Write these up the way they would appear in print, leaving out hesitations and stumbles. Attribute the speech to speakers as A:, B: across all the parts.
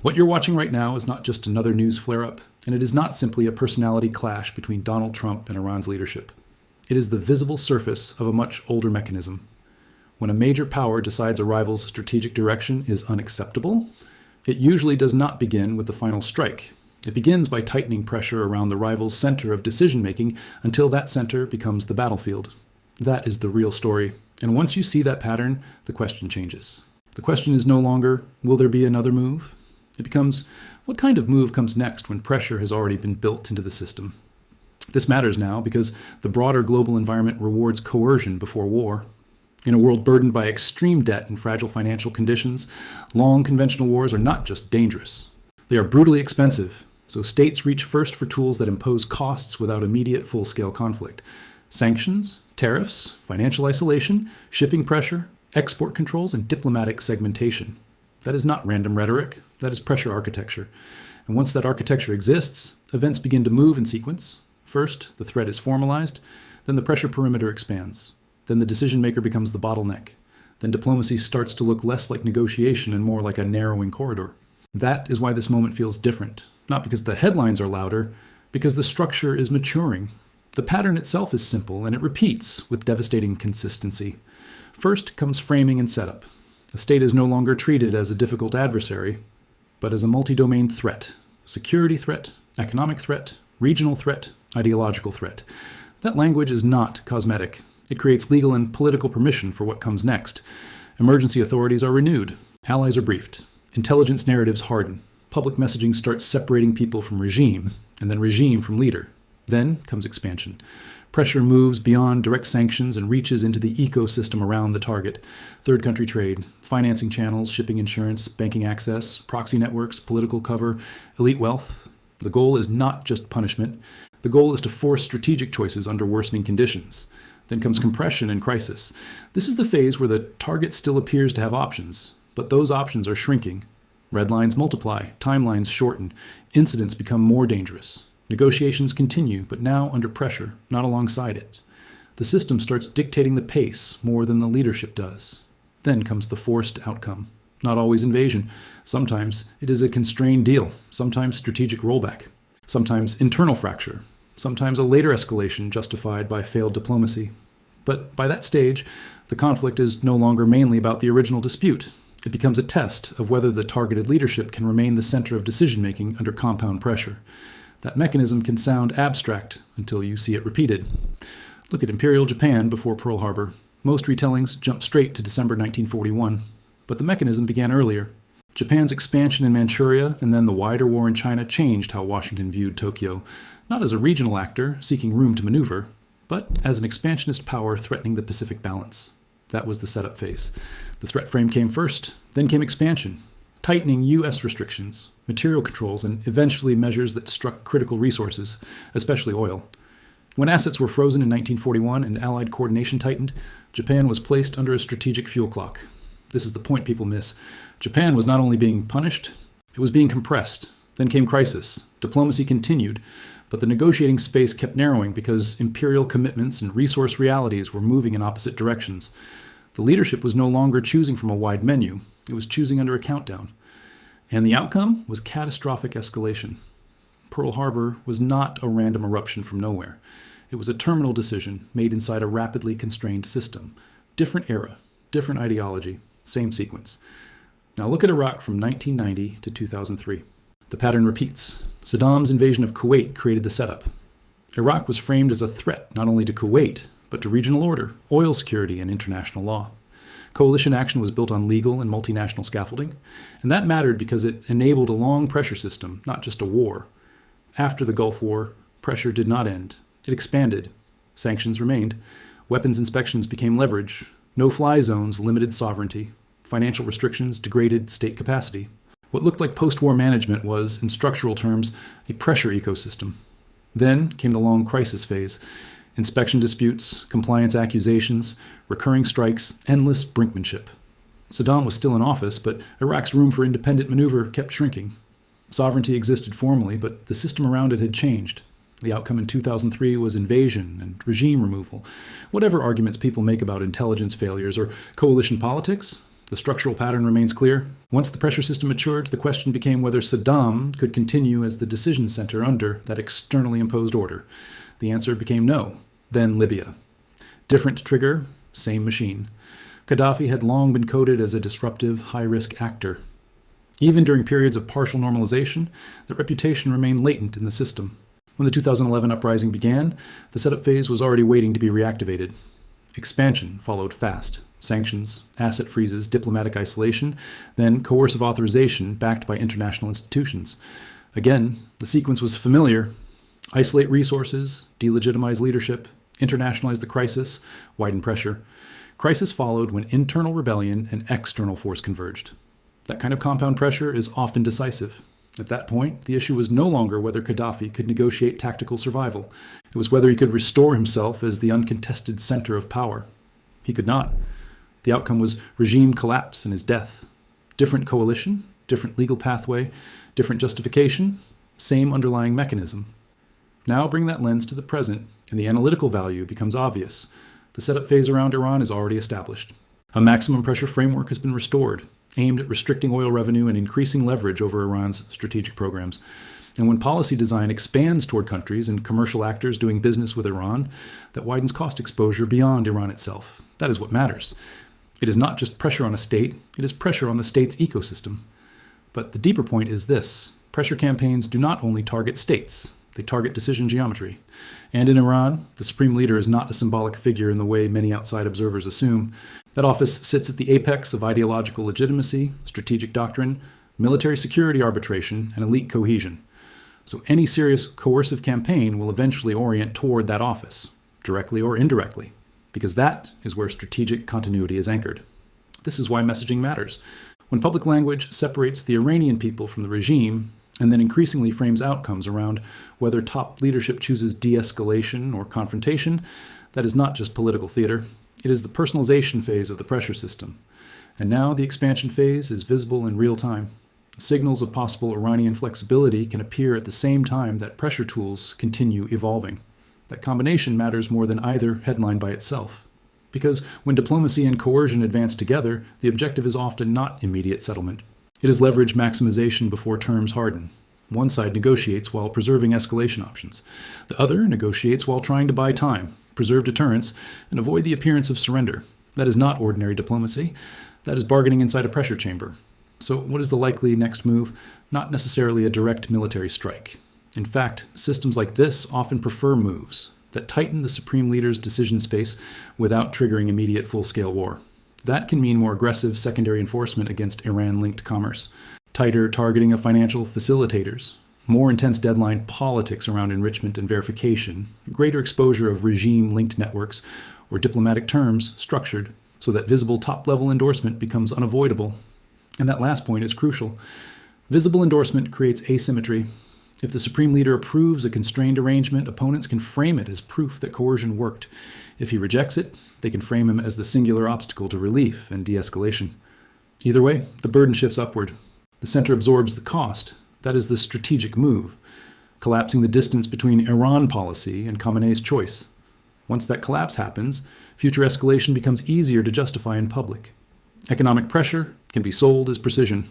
A: What you're watching right now is not just another news flare-up, and it is not simply a personality clash between Donald Trump and Iran's leadership. It is the visible surface of a much older mechanism. When a major power decides a rival's strategic direction is unacceptable, it usually does not begin with the final strike. It begins by tightening pressure around the rival's center of decision-making until that center becomes the battlefield. That is the real story. And once you see that pattern, the question changes. The question is no longer, will there be another move? It becomes, what kind of move comes next when pressure has already been built into the system? This matters now because the broader global environment rewards coercion before war. In a world burdened by extreme debt and fragile financial conditions, long conventional wars are not just dangerous. They are brutally expensive, so states reach first for tools that impose costs without immediate full-scale conflict. Sanctions, tariffs, financial isolation, shipping pressure, export controls, and diplomatic segmentation. That is not random rhetoric, that is pressure architecture. And once that architecture exists, events begin to move in sequence. First, the threat is formalized, then the pressure perimeter expands. Then the decision maker becomes the bottleneck. Then diplomacy starts to look less like negotiation and more like a narrowing corridor. That is why this moment feels different. Not because the headlines are louder, because the structure is maturing. The pattern itself is simple, and it repeats with devastating consistency. First comes framing and setup. The state is no longer treated as a difficult adversary, but as a multi-domain threat. Security threat, economic threat, regional threat, ideological threat. That language is not cosmetic. It creates legal and political permission for what comes next. Emergency authorities are renewed. Allies are briefed. Intelligence narratives harden. Public messaging starts separating people from regime, and then regime from leader. Then comes expansion. Pressure moves beyond direct sanctions and reaches into the ecosystem around the target. Third country trade, financing channels, shipping insurance, banking access, proxy networks, political cover, elite wealth. The goal is not just punishment. The goal is to force strategic choices under worsening conditions. Then comes compression and crisis. This is the phase where the target still appears to have options, but those options are shrinking. Red lines multiply, timelines shorten, incidents become more dangerous. Negotiations continue, but now under pressure, not alongside it. The system starts dictating the pace more than the leadership does. Then comes the forced outcome. Not always invasion. Sometimes it is a constrained deal, sometimes strategic rollback, sometimes internal fracture, sometimes a later escalation justified by failed diplomacy. But by that stage, the conflict is no longer mainly about the original dispute. It becomes a test of whether the targeted leadership can remain the center of decision-making under compound pressure. That mechanism can sound abstract until you see it repeated. Look at Imperial Japan before Pearl Harbor. Most retellings jump straight to December 1941, but the mechanism began earlier. Japan's expansion in Manchuria and then the wider war in China changed how Washington viewed Tokyo, not as a regional actor seeking room to maneuver, but as an expansionist power threatening the Pacific balance. That was the setup phase. The threat frame came first, then came expansion, tightening U.S. restrictions, material controls, and eventually measures that struck critical resources, especially oil. When assets were frozen in 1941 and Allied coordination tightened, Japan was placed under a strategic fuel clock. This is the point people miss. Japan was not only being punished, it was being compressed. Then came crisis. Diplomacy continued, but the negotiating space kept narrowing because imperial commitments and resource realities were moving in opposite directions. The leadership was no longer choosing from a wide menu. It was choosing under a countdown. And the outcome was catastrophic escalation. Pearl Harbor was not a random eruption from nowhere. It was a terminal decision made inside a rapidly constrained system. Different era, different ideology, same sequence. Now look at Iraq from 1990 to 2003. The pattern repeats. Saddam's invasion of Kuwait created the setup. Iraq was framed as a threat not only to Kuwait, but to regional order, oil security, and international law. Coalition action was built on legal and multinational scaffolding, and that mattered because it enabled a long pressure system, not just a war. After the Gulf War, pressure did not end. It expanded. Sanctions remained. Weapons inspections became leverage. No-fly zones limited sovereignty. Financial restrictions degraded state capacity. What looked like post-war management was, in structural terms, a pressure ecosystem. Then came the long crisis phase. Inspection disputes, compliance accusations, recurring strikes, endless brinkmanship. Saddam was still in office, but Iraq's room for independent maneuver kept shrinking. Sovereignty existed formally, but the system around it had changed. The outcome in 2003 was invasion and regime removal. Whatever arguments people make about intelligence failures or coalition politics, The structural pattern remains clear. Once the pressure system matured, the question became whether Saddam could continue as the decision center under that externally imposed order. The answer became no. Then Libya. Different trigger, same machine. Gaddafi had long been coded as a disruptive, high-risk actor. Even during periods of partial normalization, the reputation remained latent in the system. When the 2011 uprising began, the setup phase was already waiting to be reactivated. Expansion followed fast. Sanctions, asset freezes, diplomatic isolation, then coercive authorization backed by international institutions. Again, the sequence was familiar. Isolate resources, delegitimize leadership, internationalize the crisis, widen pressure. Crisis followed when internal rebellion and external force converged. That kind of compound pressure is often decisive. At that point, the issue was no longer whether Gaddafi could negotiate tactical survival. It was whether he could restore himself as the uncontested center of power. He could not. The outcome was regime collapse and his death. Different coalition, different legal pathway, different justification, same underlying mechanism. Now bring that lens to the present, and the analytical value becomes obvious. The setup phase around Iran is already established. A maximum pressure framework has been restored, aimed at restricting oil revenue and increasing leverage over Iran's strategic programs. And when policy design expands toward countries and commercial actors doing business with Iran, that widens cost exposure beyond Iran itself. That is what matters. It is not just pressure on a state, it is pressure on the state's ecosystem. But the deeper point is this. Pressure campaigns do not only target states, they target decision geometry. And in Iran, the supreme leader is not a symbolic figure in the way many outside observers assume. That office sits at the apex of ideological legitimacy, strategic doctrine, military security arbitration, and elite cohesion. So any serious coercive campaign will eventually orient toward that office, directly or indirectly, because that is where strategic continuity is anchored. This is why messaging matters. When public language separates the Iranian people from the regime, and then increasingly frames outcomes around whether top leadership chooses de-escalation or confrontation, that is not just political theater. It is the personalization phase of the pressure system. And now the expansion phase is visible in real time. Signals of possible Iranian flexibility can appear at the same time that pressure tools continue evolving. That combination matters more than either headline by itself. Because when diplomacy and coercion advance together, the objective is often not immediate settlement. It is leverage maximization before terms harden. One side negotiates while preserving escalation options. The other negotiates while trying to buy time, preserve deterrence, and avoid the appearance of surrender. That is not ordinary diplomacy. That is bargaining inside a pressure chamber. So what is the likely next move? Not necessarily a direct military strike. In fact, systems like this often prefer moves that tighten the supreme leader's decision space without triggering immediate full-scale war. That can mean more aggressive secondary enforcement against Iran-linked commerce, tighter targeting of financial facilitators, more intense deadline politics around enrichment and verification, greater exposure of regime-linked networks, or diplomatic terms structured so that visible top-level endorsement becomes unavoidable. And that last point is crucial. Visible endorsement creates asymmetry. If the supreme leader approves a constrained arrangement, opponents can frame it as proof that coercion worked. If he rejects it, they can frame him as the singular obstacle to relief and de-escalation. Either way, the burden shifts upward. The center absorbs the cost. That is the strategic move, collapsing the distance between Iran policy and Khamenei's choice. Once that collapse happens, future escalation becomes easier to justify in public. Economic pressure can be sold as precision.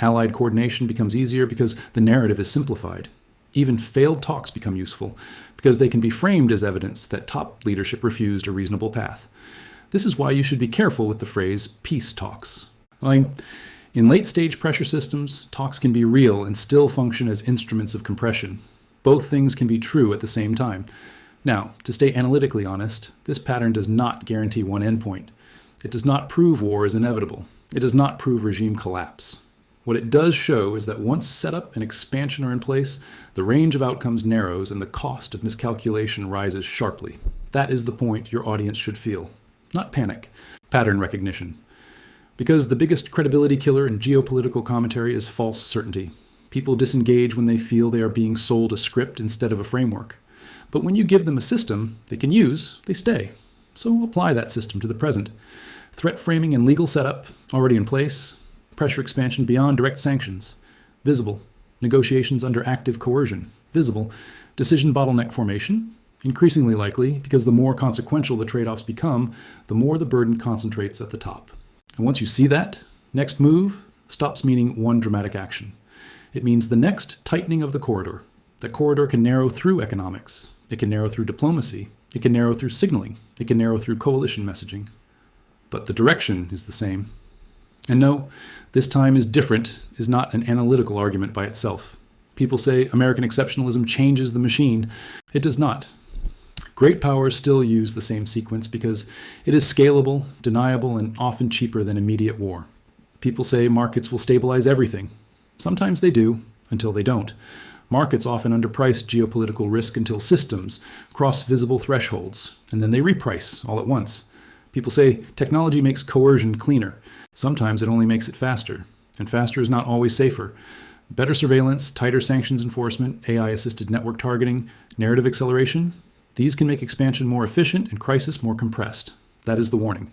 A: Allied coordination becomes easier because the narrative is simplified. Even failed talks become useful because they can be framed as evidence that top leadership refused a reasonable path. This is why you should be careful with the phrase peace talks. In late-stage pressure systems, talks can be real and still function as instruments of compression. Both things can be true at the same time. Now, to stay analytically honest, this pattern does not guarantee one endpoint. It does not prove war is inevitable. It does not prove regime collapse. What it does show is that once setup and expansion are in place, the range of outcomes narrows and the cost of miscalculation rises sharply. That is the point your audience should feel. Not panic, pattern recognition. Because the biggest credibility killer in geopolitical commentary is false certainty. People disengage when they feel they are being sold a script instead of a framework. But when you give them a system they can use, they stay. So apply that system to the present. Threat framing and legal setup, already in place. Pressure expansion beyond direct sanctions, visible. Negotiations under active coercion, visible. Decision bottleneck formation, increasingly likely because the more consequential the trade-offs become, the more the burden concentrates at the top. And once you see that, next move stops meaning one dramatic action. It means the next tightening of the corridor. That corridor can narrow through economics. It can narrow through diplomacy. It can narrow through signaling. It can narrow through coalition messaging. But the direction is the same. And no, this time is different is not an analytical argument by itself. People say American exceptionalism changes the machine. It does not. Great powers still use the same sequence because it is scalable, deniable, and often cheaper than immediate war. People say markets will stabilize everything. Sometimes they do, until they don't. Markets often underprice geopolitical risk until systems cross visible thresholds, and then they reprice all at once. People say technology makes coercion cleaner. Sometimes it only makes it faster, and faster is not always safer. Better surveillance, tighter sanctions enforcement, AI-assisted network targeting, narrative acceleration, these can make expansion more efficient and crisis more compressed. That is the warning.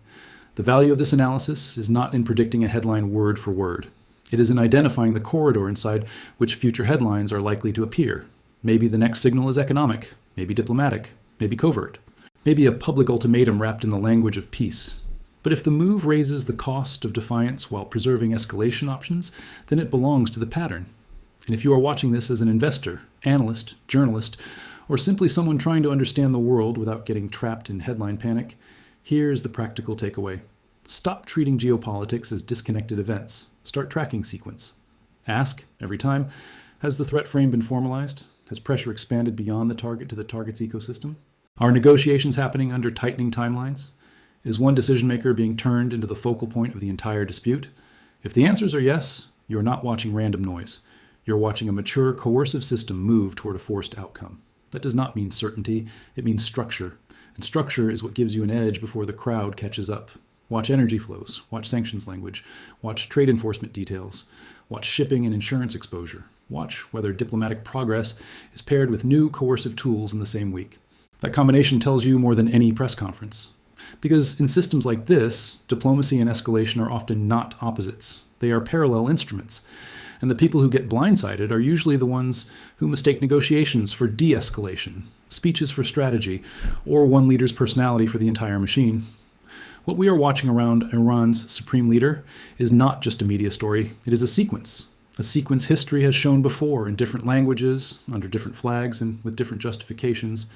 A: The value of this analysis is not in predicting a headline word for word. It is in identifying the corridor inside which future headlines are likely to appear. Maybe the next signal is economic, maybe diplomatic, maybe covert, maybe a public ultimatum wrapped in the language of peace. But if the move raises the cost of defiance while preserving escalation options, then it belongs to the pattern. And if you are watching this as an investor, analyst, journalist, or simply someone trying to understand the world without getting trapped in headline panic, here is the practical takeaway. Stop treating geopolitics as disconnected events. Start tracking sequence. Ask, every time, has the threat frame been formalized? Has pressure expanded beyond the target to the target's ecosystem? Are negotiations happening under tightening timelines? Is one decision maker being turned into the focal point of the entire dispute? If the answers are yes, you are not watching random noise. You're watching a mature, coercive system move toward a forced outcome. That does not mean certainty, it means structure. And structure is what gives you an edge before the crowd catches up. Watch energy flows, watch sanctions language, watch trade enforcement details, watch shipping and insurance exposure, watch whether diplomatic progress is paired with new coercive tools in the same week. That combination tells you more than any press conference. Because in systems like this, diplomacy and escalation are often not opposites. They are parallel instruments. And the people who get blindsided are usually the ones who mistake negotiations for de-escalation, speeches for strategy, or one leader's personality for the entire machine. What we are watching around Iran's supreme leader is not just a media story, it is a sequence history has shown before in different languages, under different flags, and with different justifications.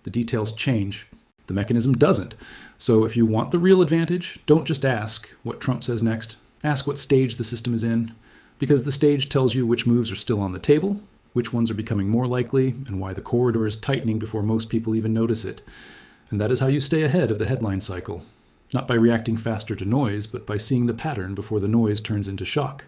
A: The details change. The mechanism doesn't. So if you want the real advantage, don't just ask what Trump says next. Ask what stage the system is in, because the stage tells you which moves are still on the table, which ones are becoming more likely, and why the corridor is tightening before most people even notice it. And that is how you stay ahead of the headline cycle. Not by reacting faster to noise, but by seeing the pattern before the noise turns into shock.